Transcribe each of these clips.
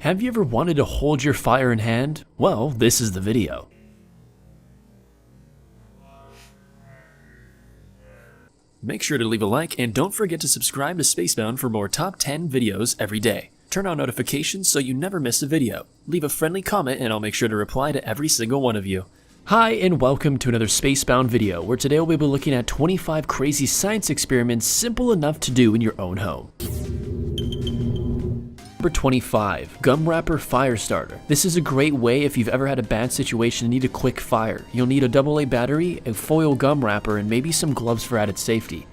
Have you ever wanted to hold your fire in hand? Well, this is the video. Make sure to leave a like and don't forget to subscribe to Spacebound for more top 10 videos every day. Turn on notifications so you never miss a video. Leave a friendly comment and I'll make sure to reply to every single one of you. Hi and welcome to another Spacebound video where today we'll be looking at 25 crazy science experiments simple enough to do in your own home. Number 25. Gum Wrapper Fire Starter. This is a great way if you've ever had a bad situation and need a quick fire. You'll need a AA battery, a foil gum wrapper, and maybe some gloves for added safety.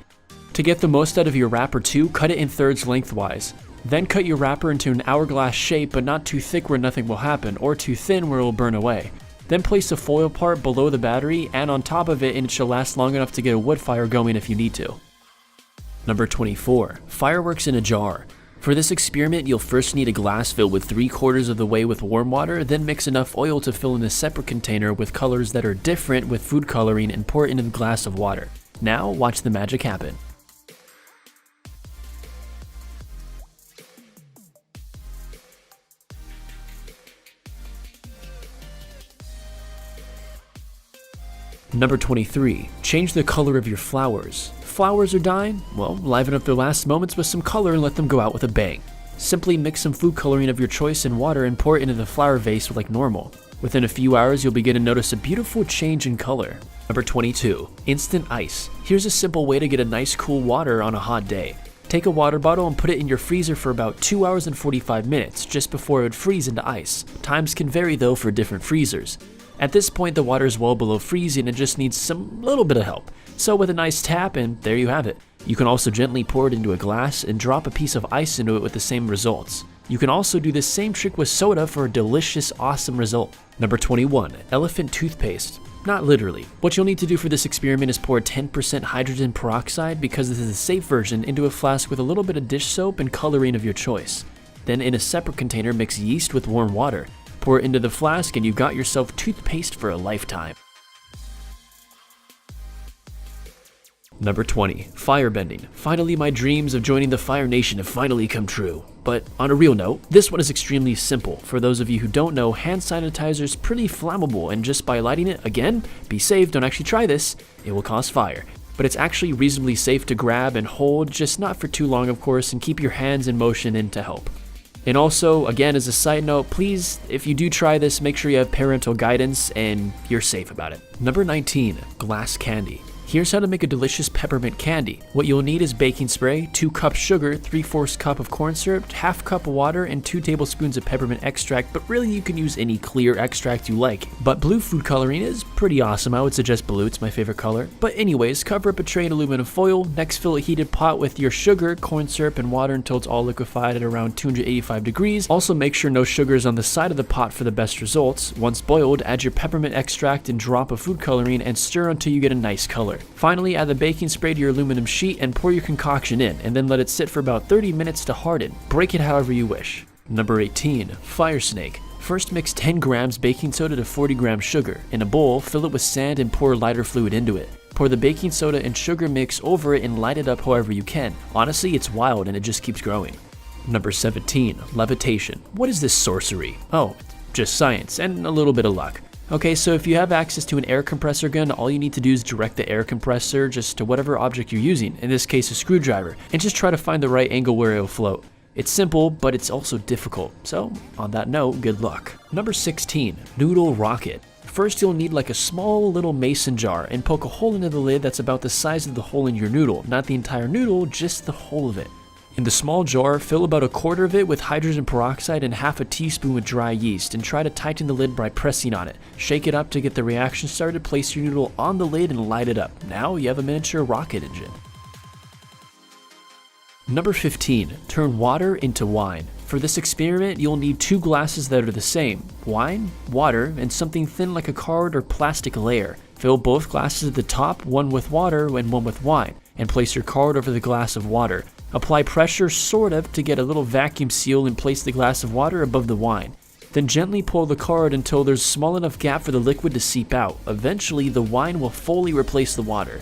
To get the most out of your wrapper too, cut it in thirds lengthwise. Then cut your wrapper into an hourglass shape, but not too thick where nothing will happen, or too thin where it will burn away. Then place the foil part below the battery and on top of it, and it should last long enough to get a wood fire going if you need to. Number 24. Fireworks in a jar. For this experiment, you'll first need a glass filled with 3/4 of the way with warm water, then mix enough oil to fill in a separate container with colors that are different with food coloring and pour it into the glass of water. Now, watch the magic happen. Number 23. Change the color of your flowers. Flowers are dying? Well, liven up their last moments with some color and let them go out with a bang. Simply mix some food coloring of your choice in water and pour it into the flower vase like normal. Within a few hours, you'll begin to notice a beautiful change in color. Number 22. Instant ice. Here's a simple way to get a nice cool water on a hot day. Take a water bottle and put it in your freezer for about 2 hours and 45 minutes, just before it would freeze into ice. Times can vary though for different freezers. At this point, the water is well below freezing and just needs some little bit of help. So with a nice tap, and there you have it. You can also gently pour it into a glass and drop a piece of ice into it with the same results. You can also do this same trick with soda for a delicious, awesome result. Number 21. Elephant toothpaste. Not literally. What you'll need to do for this experiment is pour 10% hydrogen peroxide, because this is a safe version, into a flask with a little bit of dish soap and coloring of your choice. Then in a separate container, mix yeast with warm water. Pour it into the flask and you've got yourself toothpaste for a lifetime. Number 20. Firebending. Finally, my dreams of joining the Fire Nation have finally come true. But on a real note, this one is extremely simple. For those of you who don't know, hand sanitizer is pretty flammable, and just by lighting it, again, be safe, don't actually try this, it will cause fire. But it's actually reasonably safe to grab and hold, just not for too long of course, and keep your hands in motion in to help. And also, again, as a side note, please, if you do try this, make sure you have parental guidance and you're safe about it. Number 19. Glass candy. Here's how to make a delicious peppermint candy. What you'll need is baking spray, 2 cups sugar, 3/4 cup of corn syrup, 1/2 cup of water, and 2 tablespoons of peppermint extract, but really you can use any clear extract you like. But blue food coloring is pretty awesome. I would suggest blue, it's my favorite color. But anyways, cover up a tray in aluminum foil, next fill a heated pot with your sugar, corn syrup, and water until it's all liquefied at around 285 degrees. Also make sure no sugar is on the side of the pot for the best results. Once boiled, add your peppermint extract and drop of food coloring and stir until you get a nice color. Finally, add the baking spray to your aluminum sheet and pour your concoction in, and then let it sit for about 30 minutes to harden. Break it however you wish. Number 18. Fire snake. First mix 10 grams baking soda to 40 grams sugar. In a bowl, fill it with sand and pour lighter fluid into it. Pour the baking soda and sugar mix over it and light it up however you can. Honestly, it's wild and it just keeps growing. Number 17. Levitation. What is this sorcery? Oh, just science and a little bit of luck. Okay, so if you have access to an air compressor gun, all you need to do is direct the air compressor just to whatever object you're using, in this case a screwdriver, and just try to find the right angle where it'll float. It's simple, but it's also difficult, so on that note, good luck. Number 16. Noodle rocket. First you'll need like a small little mason jar and poke a hole into the lid that's about the size of the hole in your noodle, not the entire noodle, just the hole of it. In the small jar, fill about 1/4 of it with hydrogen peroxide and 1/2 teaspoon with dry yeast, and try to tighten the lid by pressing on it. Shake it up to get the reaction started, place your noodle on the lid and light it up. Now you have a miniature rocket engine. Number 15. Turn water into wine. For this experiment, you'll need 2 glasses that are the same. Wine, water, and something thin like a card or plastic layer. Fill both glasses at the top, one with water and one with wine, and place your card over the glass of water. Apply pressure, sort of, to get a little vacuum seal and place the glass of water above the wine. Then gently pull the card until there's a small enough gap for the liquid to seep out. Eventually, the wine will fully replace the water.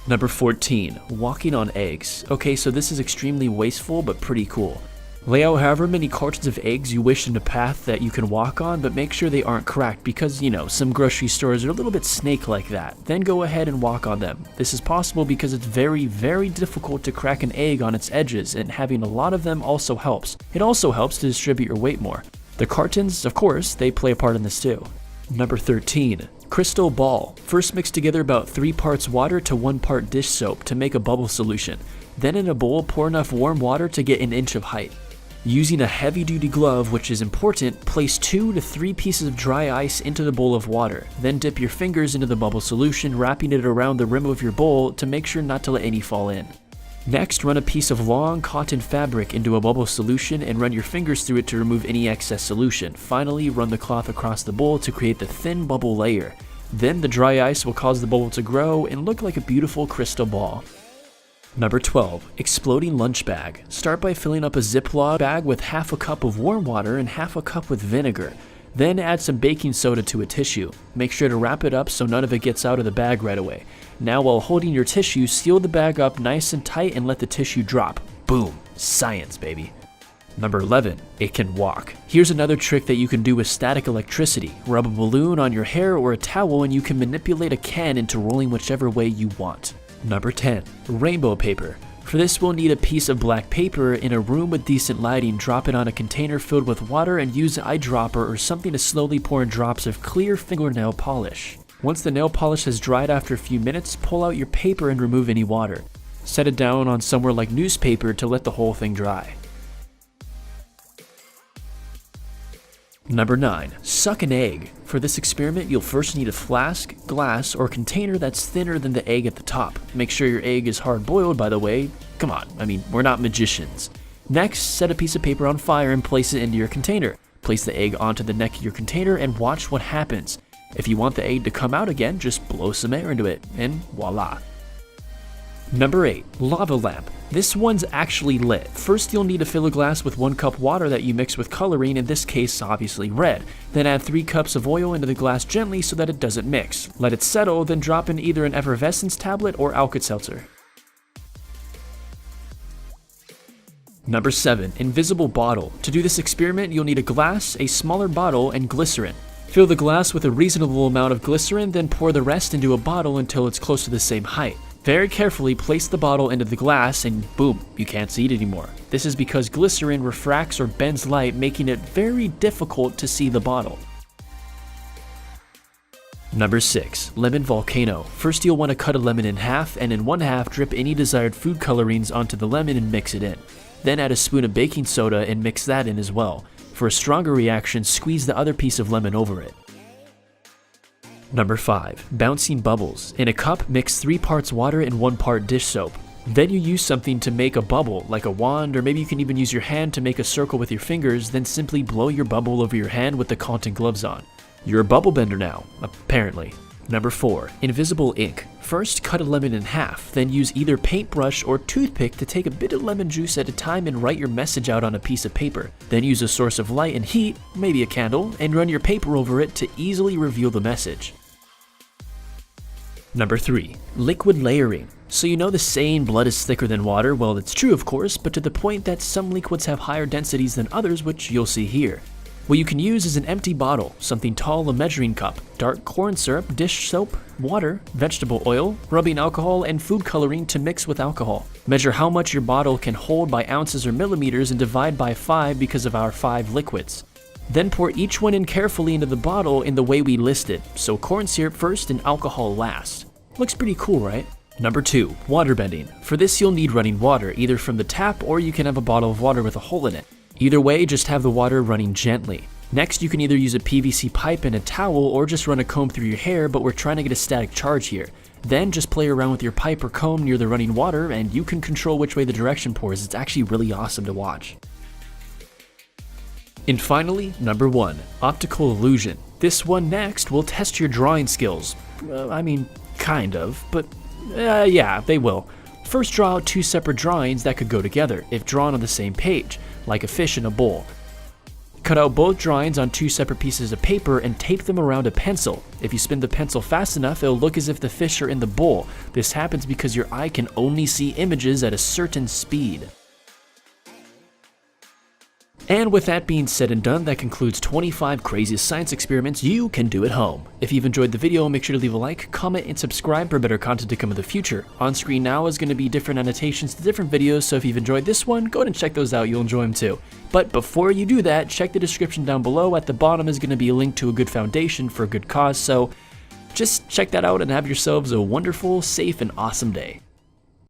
Number 14, walking on eggs. Okay, so this is extremely wasteful, but pretty cool. Lay out however many cartons of eggs you wish in a path that you can walk on, but make sure they aren't cracked because, you know, some grocery stores are a little bit snake like that. Then go ahead and walk on them. This is possible because it's very, very difficult to crack an egg on its edges, and having a lot of them also helps. It also helps to distribute your weight more. The cartons, of course, they play a part in this too. Number 13, crystal ball. First mix together about 3 parts water to 1 part dish soap to make a bubble solution. Then in a bowl, pour enough warm water to get an inch of height. Using a heavy-duty glove, which is important, place 2 to 3 pieces of dry ice into the bowl of water. Then dip your fingers into the bubble solution, wrapping it around the rim of your bowl to make sure not to let any fall in. Next, run a piece of long cotton fabric into a bubble solution and run your fingers through it to remove any excess solution. Finally, run the cloth across the bowl to create the thin bubble layer. Then the dry ice will cause the bubble to grow and look like a beautiful crystal ball. Number 12, exploding lunch bag. Start by filling up a Ziploc bag with half a cup of warm water and half a cup with vinegar. Then add some baking soda to a tissue. Make sure to wrap it up so none of it gets out of the bag right away. Now while holding your tissue, seal the bag up nice and tight and let the tissue drop. Boom, science baby. Number 11, it can walk. Here's another trick that you can do with static electricity. Rub a balloon on your hair or a towel and you can manipulate a can into rolling whichever way you want. Number 10, rainbow paper. For this we'll need a piece of black paper. In a room with decent lighting, drop it on a container filled with water and use an eyedropper or something to slowly pour in drops of clear fingernail polish. Once the nail polish has dried after a few minutes, pull out your paper and remove any water. Set it down on somewhere like newspaper to let the whole thing dry. Number 9, suck an egg. For this experiment, you'll first need a flask, glass, or container that's thinner than the egg at the top. Make sure your egg is hard-boiled, by the way. Come on, I mean, we're not magicians. Next, set a piece of paper on fire and place it into your container. Place the egg onto the neck of your container and watch what happens. If you want the egg to come out again, just blow some air into it, and voila. Number 8, lava lamp. This one's actually lit. First you'll need to fill a glass with 1 cup water that you mix with coloring, in this case obviously red. Then add 3 cups of oil into the glass gently so that it doesn't mix. Let it settle, then drop in either an effervescence tablet or Alka-Seltzer. Number 7, invisible bottle. To do this experiment you'll need a glass, a smaller bottle, and glycerin. Fill the glass with a reasonable amount of glycerin, then pour the rest into a bottle until it's close to the same height. Very carefully place the bottle into the glass and boom, you can't see it anymore. This is because glycerin refracts or bends light, making it very difficult to see the bottle. Number 6, lemon volcano. First you'll want to cut a lemon in half, and in one half drip any desired food colorings onto the lemon and mix it in. Then add a spoon of baking soda and mix that in as well. For a stronger reaction, squeeze the other piece of lemon over it. Number 5, bouncing bubbles. In a cup, mix 3 parts water and 1 part dish soap. Then you use something to make a bubble, like a wand, or maybe you can even use your hand to make a circle with your fingers, then simply blow your bubble over your hand with the cotton gloves on. You're a bubble bender now, apparently. Number 4, invisible ink. First, cut a lemon in half, then use either paintbrush or toothpick to take a bit of lemon juice at a time and write your message out on a piece of paper. Then use a source of light and heat, maybe a candle, and run your paper over it to easily reveal the message. Number 3, liquid layering. So you know the saying blood is thicker than water? Well, it's true of course, but to the point that some liquids have higher densities than others, which you'll see here. What you can use is an empty bottle, something tall, a measuring cup, dark corn syrup, dish soap, water, vegetable oil, rubbing alcohol, and food coloring to mix with alcohol. Measure how much your bottle can hold by ounces or millimeters and divide by 5 because of our 5 liquids. Then pour each one in carefully into the bottle in the way we listed, so corn syrup first and alcohol last. Looks pretty cool, right? Number 2, water bending. For this you'll need running water, either from the tap or you can have a bottle of water with a hole in it. Either way, just have the water running gently. Next, you can either use a PVC pipe and a towel or just run a comb through your hair, but we're trying to get a static charge here. Then just play around with your pipe or comb near the running water and you can control which way the direction pours. It's actually really awesome to watch. And finally, number 1, optical illusion. This one next will test your drawing skills. Kind of, but yeah, they will. First, draw out 2 separate drawings that could go together if drawn on the same page, like a fish in a bowl. Cut out both drawings on 2 separate pieces of paper and tape them around a pencil. If you spin the pencil fast enough, it'll look as if the fish are in the bowl. This happens because your eye can only see images at a certain speed. And with that being said and done, that concludes 25 craziest science experiments you can do at home. If you've enjoyed the video, make sure to leave a like, comment, and subscribe for better content to come in the future. On screen now is going to be different annotations to different videos, so if you've enjoyed this one, go ahead and check those out, you'll enjoy them too. But before you do that, check the description down below. At the bottom is going to be a link to a good foundation for a good cause, so just check that out and have yourselves a wonderful, safe, and awesome day.